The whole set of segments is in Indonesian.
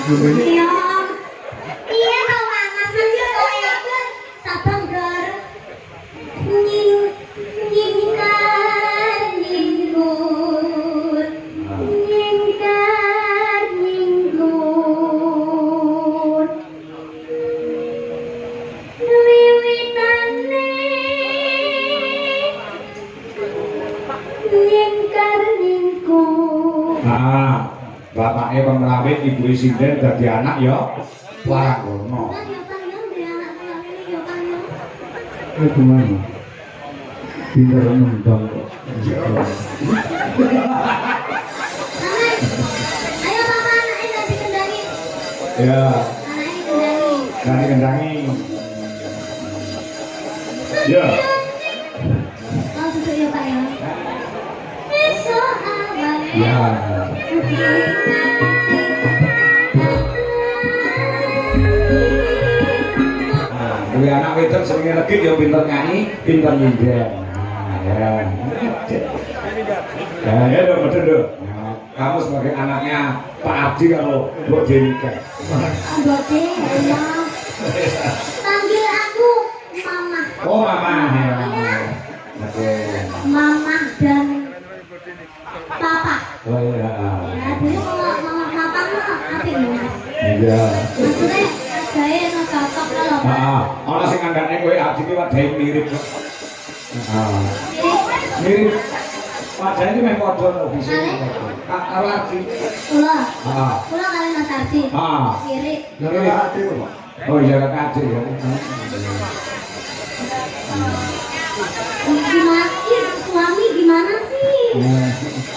Iya. Iya to mama iya kowe sabang ger. Nyingkar nyinggur. Nyingkar nyinggur. Wiwitane nyingkar nyinggur. Nah, bapaknya pemrawit, ibu sinden dadi anak ya Waranggono. Gimana? Pintar nembang kok. Ayo mama anaknya gak dikendangi. Ya, Anaknya kendangi. gak dikendangi. Ya. Oh duduk ya Pak ya. Esok abang. Ya. Duwe anak wedok senenge legit ya pinter nyanyi, pinter nyinden. Nah, ya. Ya dong, betul dong. Nah, kamu sebagai anaknya Pak Abdi kalau Mbok Jenika. Mbok De, ya. Panggil aku Mama. Oh, Mama. Ya. Oke. Mama dan Papa. Oh iya. Ya, dulu mama papa mah apa ya? Iya. Maksudnya saya nggak cocok loh. Ana sing ngandane kowe Abdi ki wadahe mirip kok. Mirip. Wajahnya ini memang padha lho bisa. Karo Abdi. Kula. Kula kali Mas Abdi. Mirip. Mirip Abdi kok. Oh iya Kak Abdi ya. Gimana sih suami gimana sih?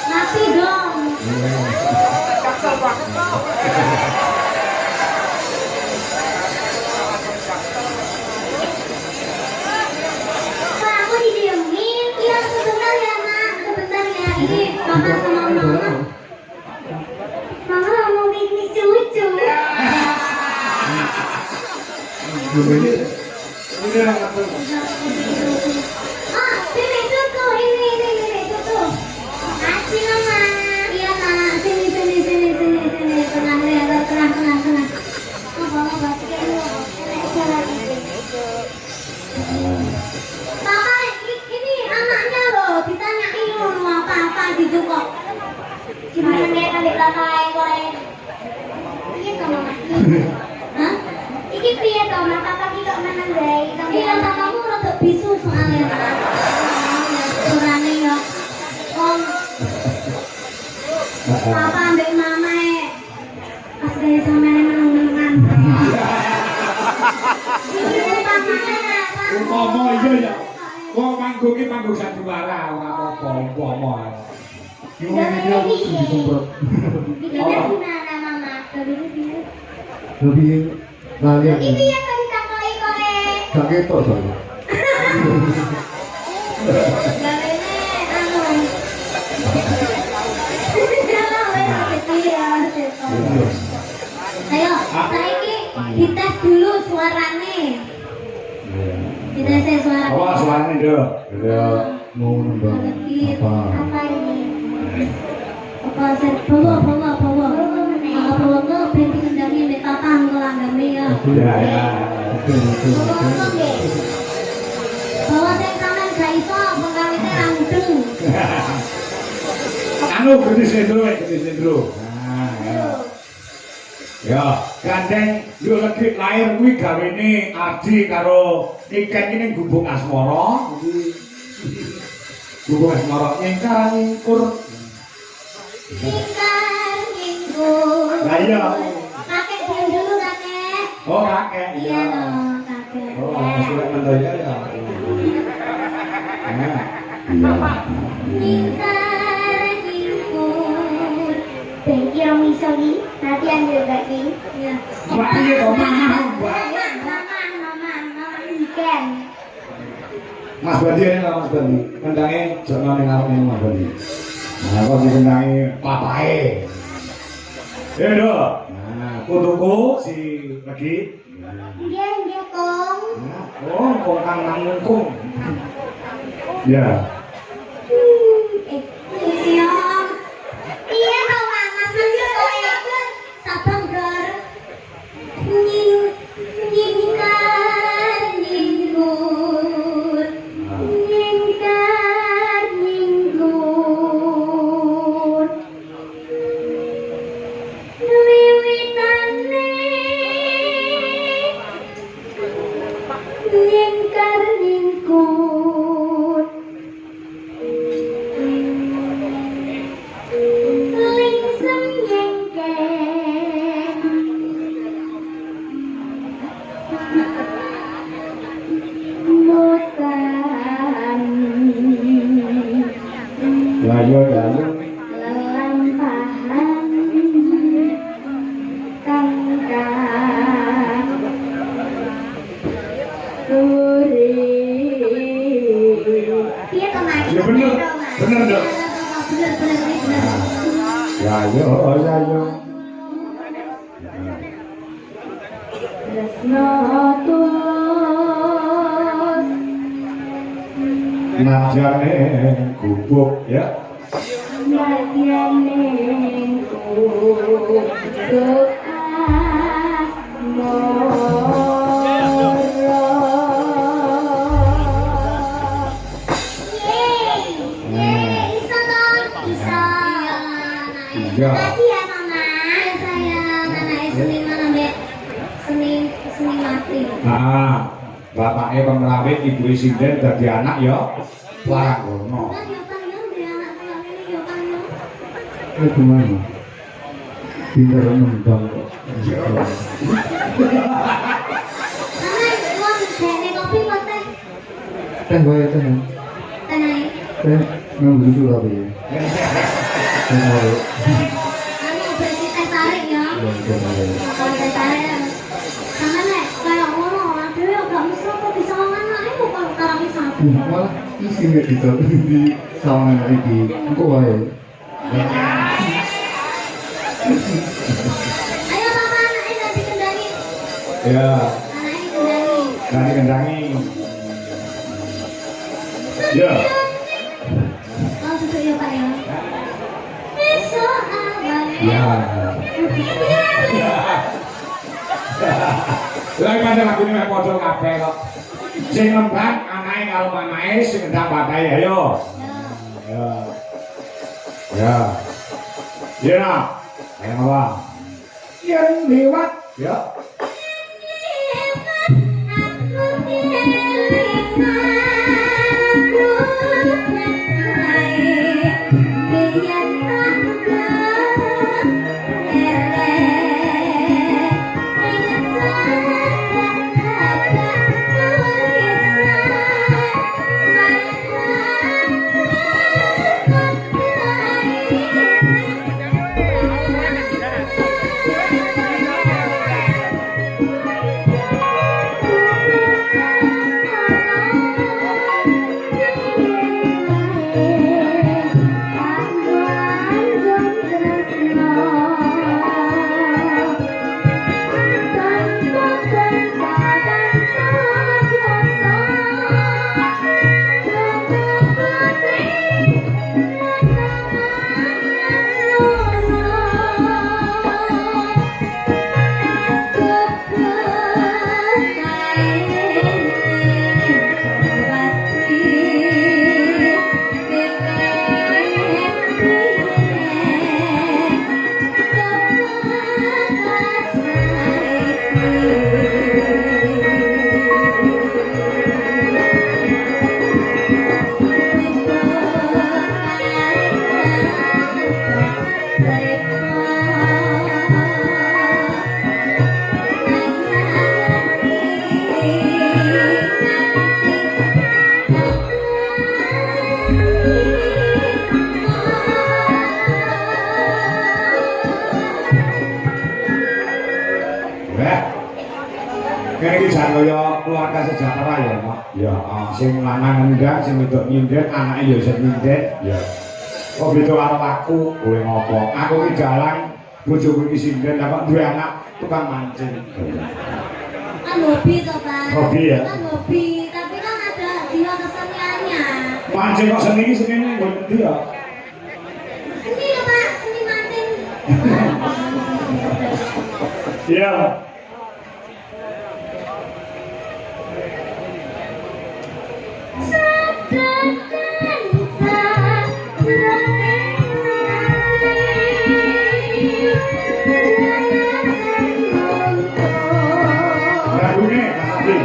Rapi dong. Pak, aku didiemin. Iya sebentar ya Mak, sebentar ya. Ini Papa sama Mama. Mama mau piknik cucu. Ah, piknik cucu ini piknik cucu. Makasih Mama. Iya Nak, sini. Tenang ya, tenang. Oh, Mama basket lu. Papa, ini anaknya loh, ditanyain mau apa gitu kok. Gimana nih kali belakang goreng? Iya toh Mama. Hah? Iki piye toh Mama? Papa ki kok meneng bae. Iya, papamu rada bisu soalnya. Kurane yo. Om. Papa ambek Mama pas gawe sampeyan meneng-menengan. Umpama iya ya. Wong manggung ki manggung sandiwara ora apa-apa umpama. Gimana dia disemprot? Videonya gimana Mama? Lebih kalian. Ini piye kok ditakoni korek? Gak ketok soalnya. Gawene anu. Ayo, saiki dites dulu suarane. Dites suara. Oh, suarane nduk. Mau nembang apa? Apa ini? Apa bawa. Bawa ke berhenti kendangnya mbak papa ngelanggame ya. Ya. Bawa saya sampean gak iso pengawite ra mudeng. Anu gede sendro. Nah, ya. Ya, gandeng yo legi lahir kuwi gawene Adi karo Niken iki ning Gubung Asmara. Gubung Asmara ingkang ngkur. Lah iya. Kakek diam dulu kakek. Oh, kakek. Iya dong kakek. Oh, sudah mendoya ya. Nah, Ningkar ningkur. Thank you Misoli. Nanti ambil lagi. Iya. Mbak piye to Mama? Mama Niken. Mas Bandi ini lah Mas Bandi. Kendangnya jangan ning arep Mas Bandi. Nah, kok dikendangi papae. Dok. Nah, kutuku si lagi. Nggih, Kong. Nah, oh, kok kang nangkung. Ya. Iya. Iya to Mama, iya kowe sabang ger. Ya yo ya yo. Tresno tulus Najane gubuk ya. bagiane doa Iya. Makasih ya Mama. Sayang, anaknya seniman ambek seni mati. Nah, bapaknya pemrawit, ibu sinden dadi anak ya. Larang ngono. Kan yo panggil dia anak kayak ini yo panggil. Gimana? Pintar nembang kok. Mama, uang dene kopi kok teh. Teh bae teh. Tenai. Teh ngambil dulu apa ya? Teh bae. Anu berarti teh tarik ya. Ya, teh bae. Kalau teh tarik. Sama nek kayak ngono orang dhewe yo gak mesti kok bisa mangan ae kok karo bisa. Malah isi nggak di sawangan iki. Engko wae. Ayo Mama, anaknya ganti kendali. Ya, Anaknya kendali. dari kendangi. Ya. Oh, duduk ya Pak ya. Besok abang. Ya. Lah kan lagu ini mek padha kabeh kok. Sing nembang anake karo mamake, sing ngendang bapake ayo. Ya. Ya. Ya. Ayo apa? Yang lewat ya. Kene iki jan kaya keluarga sejahtera ya, Mak. Ya, sing lanang ngendang, sing wedok nyindet, anake ya sing nyindet. Ya. Kok beda karo aku, kowe ngopo? Aku iki dalang, bojoku iki sindet, lah kok duwe anak tukang mancing. Kan hobi toh Pak. Hobi ya? Kan hobi, tapi kan ada jiwa keseniannya. Mancing kok seni iki senine nggon ndi ya? Seni ya Pak, seni mancing. Iya. Lagune kasih.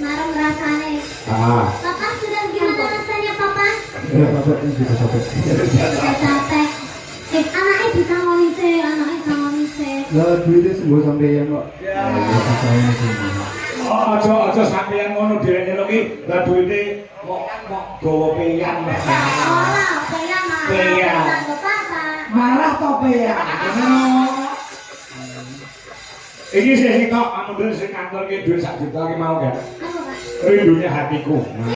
marem rasanya. Ah. Papa sudah gimana rasanya papa? Ya bapak ini juga capek. Sudah capek. Anaknya bisa ngomongin anaknya bisa ngomongin. Lah duitnya sembuh sampai yang kok. Ya saya ini. Oh, aja sampeyan ngono direne iki, lah duwite mok gowo peyan. Oh, kayak marah. Peyan. Papa. Marah to peyan. Iki sih kok anu sing kantor ki duit 1 juta ki mau kan. Apa, Pak? Rindunya hatiku.